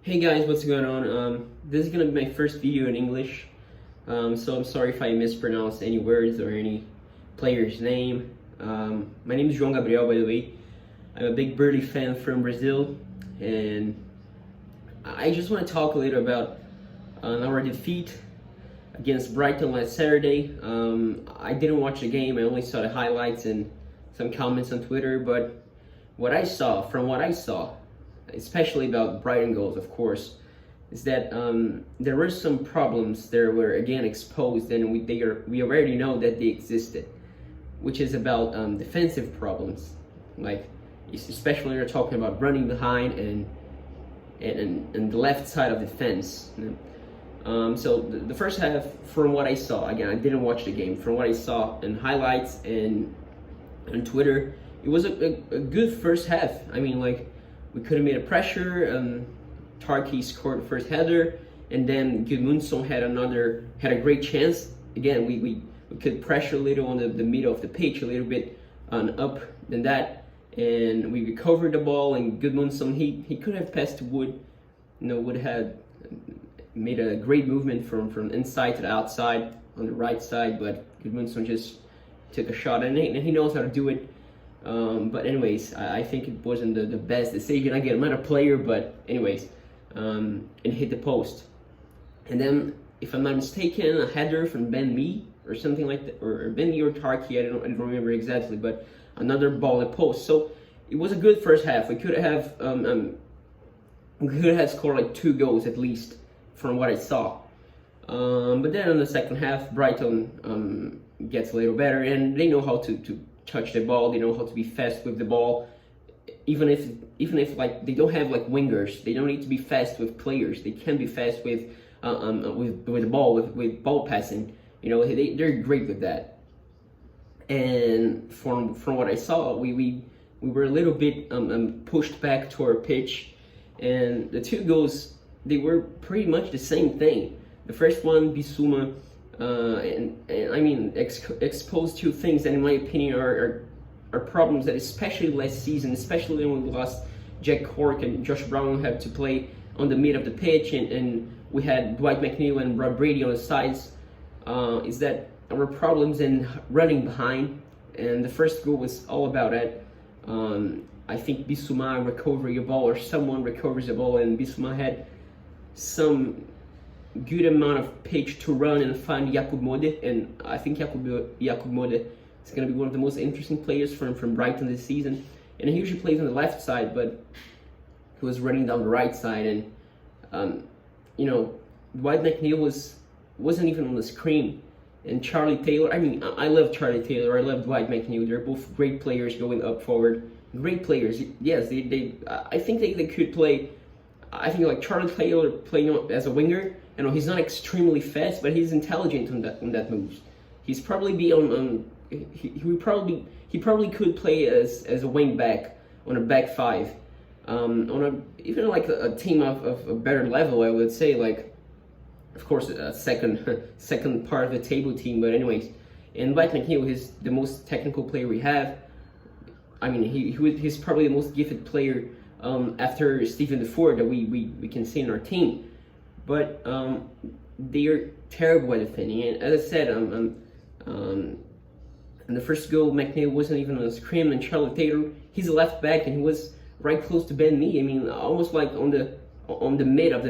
Hey guys, what's going on? This is gonna be my first video in English, so I'm sorry if I mispronounce any words or any player's name. My name is João Gabriel, by the way. I'm a big Burnley fan from Brazil, and I just want to talk a little about our defeat against Brighton last Saturday. I didn't watch the game, I only saw the highlights and some comments on Twitter, but from what I saw, especially about Brighton goals, of course, is that there were some problems that were again exposed, and we already know that they existed, which is about defensive problems, like especially when you're talking about running behind and the left side of the fence. So the first half, from what I saw, again, I didn't watch the game. From what I saw in highlights and on Twitter, it was a good first half. I mean, like, we could have made a pressure. Tarky scored the first header, and then Gudmundsson had a great chance. Again, we could pressure a little on the middle of the pitch, a little bit up than that, and we recovered the ball. And Gudmundsson, he could have passed to Wood, Wood had made a great movement from inside to the outside on the right side, but Gudmundsson just took a shot, and he knows how to do it. But anyways, I think it wasn't the best decision. Again, I'm not a player, but anyways, it hit the post. And then, if I'm not mistaken, a header from Ben Mee or something like that, or Ben Mee or Tarky, I don't remember exactly, but another ball at post. So it was a good first half. We could have scored like 2 goals at least from what I saw. But then in the second half, Brighton gets a little better, and they know how to touch the ball. They know how to be fast with the ball, even if like they don't have like wingers. They don't need to be fast with players. They can be fast with the ball, with ball passing. They're great with that. And from what I saw, we were a little bit pushed back to our pitch, and the 2 goals, they were pretty much the same thing. The first one, Bissouma, and I mean, exposed 2 things that, in my opinion, are problems that, especially last season, especially when we lost Jack Cork and Josh Brown, had to play on the mid of the pitch, and we had Dwight McNeil and Rob Brady on the sides, is that our problems in running behind, and the first goal was all about it. I think Bissouma recovering a ball, or someone recovers a ball, and Bissouma had some good amount of pitch to run and find Jakub Mode, and I think Jakub Mode is going to be one of the most interesting players from Brighton this season. And he usually plays on the left side, but he was running down the right side, and Dwight McNeil wasn't even on the screen. And Charlie Taylor, I mean, I love Charlie Taylor, I love Dwight McNeil. They're both great players going up forward. Great players. Yes, I think they could play. I think like Charlie Taylor playing as a winger. He's not extremely fast, but he's intelligent on that moves. He's probably he probably could play as a wing back on a back 5, even like a team of a better level, I would say, like, of course, a second part of the table team. But anyways, and Dwight McNeil is the most technical player we have. I mean, he's probably the most gifted player after Stephen DeFord that we can see in our team. But they are terrible at defending. And as I said, in the first goal, McNeil wasn't even on the screen, and Charlie Taylor, he's a left back, and he was right close to Ben Mee. I mean, almost like on the mid of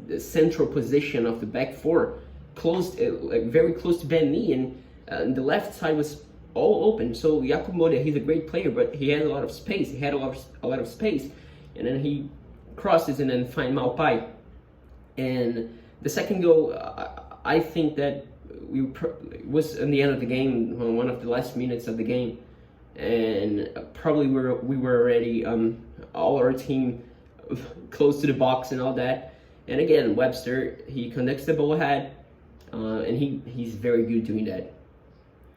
the central position of the back 4, close, like very close to Ben Mee, and the left side was all open. So Jakub Mode, he's a great player, but he had a lot of space. He had a lot of space, and then he crosses and then find Maupai. And the second goal, I think that was in the end of the game, one of the last minutes of the game, and probably we were already all our team close to the box and all that. And again, Webster, he connects the ball ahead, and he's very good doing that.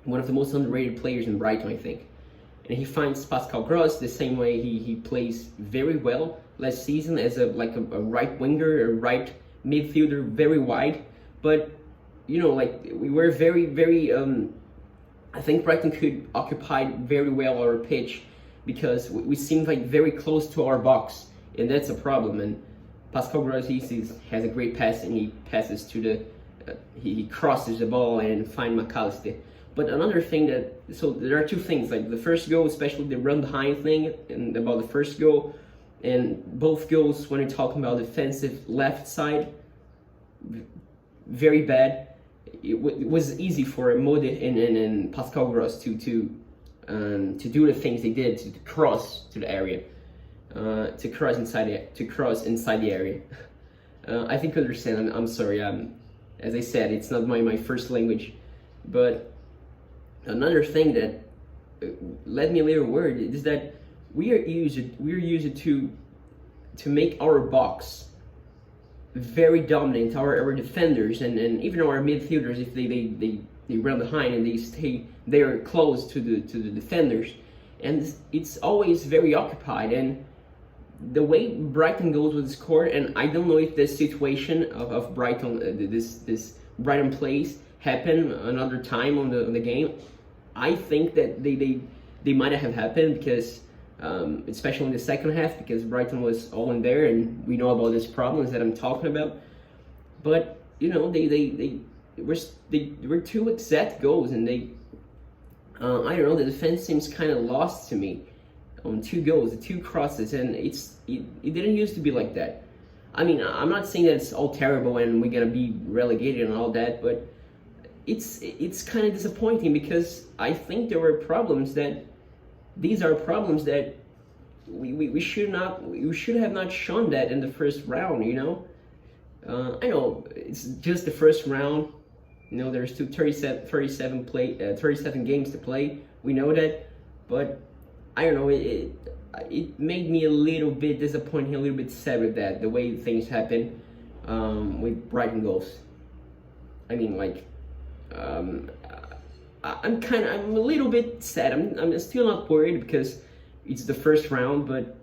One of the most underrated players in Brighton, I think. And he finds Pascal Gross the same way he plays very well last season as a right winger, a right midfielder, very wide. But we were very I think Brighton could occupy very well our pitch, because we seemed like very close to our box, and that's a problem. And Pascal Gross has a great pass, and he passes to the he crosses the ball and finds McAllister. But another thing so there are two things, like the first goal, especially the run behind thing, and about the first goal, and both goals when you're talking about defensive left side, very bad. It was easy for Mode and Pascal Gross to do the things they did, to cross to the area, to cross inside the area. I think you understand. I'm sorry. As I said, it's not my first language, but another thing that led me a little worried is that we are used to make our box very dominant, our defenders and even our midfielders, if they run behind and they stay there close to the defenders, and it's always very occupied. And the way Brighton goes with the score, and I don't know if this situation of Brighton, this Brighton plays happen another time on the game. I think that they might have happened because especially in the second half, because Brighton was all in there, and we know about these problems that I'm talking about. But you know, they were two exact goals, and I don't know, the defense seems kind of lost to me on two goals, the two crosses, and it didn't used to be like that. I mean, I'm not saying that it's all terrible and we're gonna be relegated and all that, but it's kind of disappointing, because I think there were problems that we should have not shown that in the first round, you know. I know it's just the first round, you know, there's 37 games to play, we know that, but I don't know, it made me a little bit disappointed, a little bit sad with that, the way things happen with Brighton goals. I mean, like, I'm a little bit sad. I'm still not worried because it's the first round, but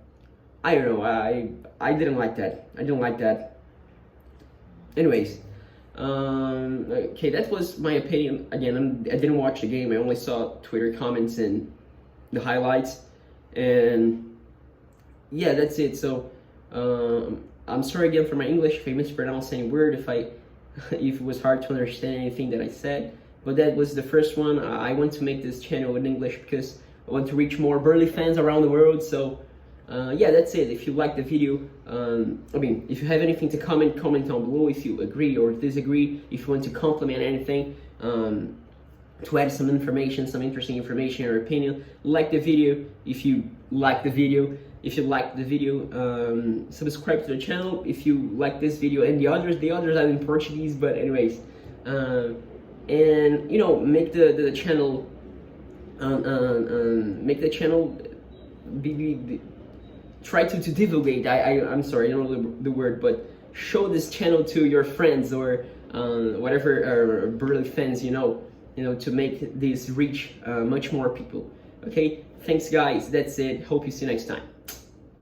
I don't know. I didn't like that. I didn't like that. Anyways, okay, that was my opinion. Again, I didn't watch the game. I only saw Twitter comments and the highlights, and yeah, that's it. So I'm sorry again for my English, if I mispronounced any word, if it was hard to understand anything that I said. But that was the first one. I want to make this channel in English because I want to reach more Burnley fans around the world. So yeah, that's it. If you like the video, I mean, if you have anything to comment down below. If you agree or disagree, if you want to compliment anything, to add some information, some interesting information or opinion, like the video if you like the video. If you like the video, subscribe to the channel if you like this video, and the others are in Portuguese, but anyways, and you know, make the channel try to divulgate. I'm sorry, I don't know the word, but show this channel to your friends or whatever Burnley fans, you know, to make this reach much more people. Okay, thanks guys, that's it. Hope you see you next time.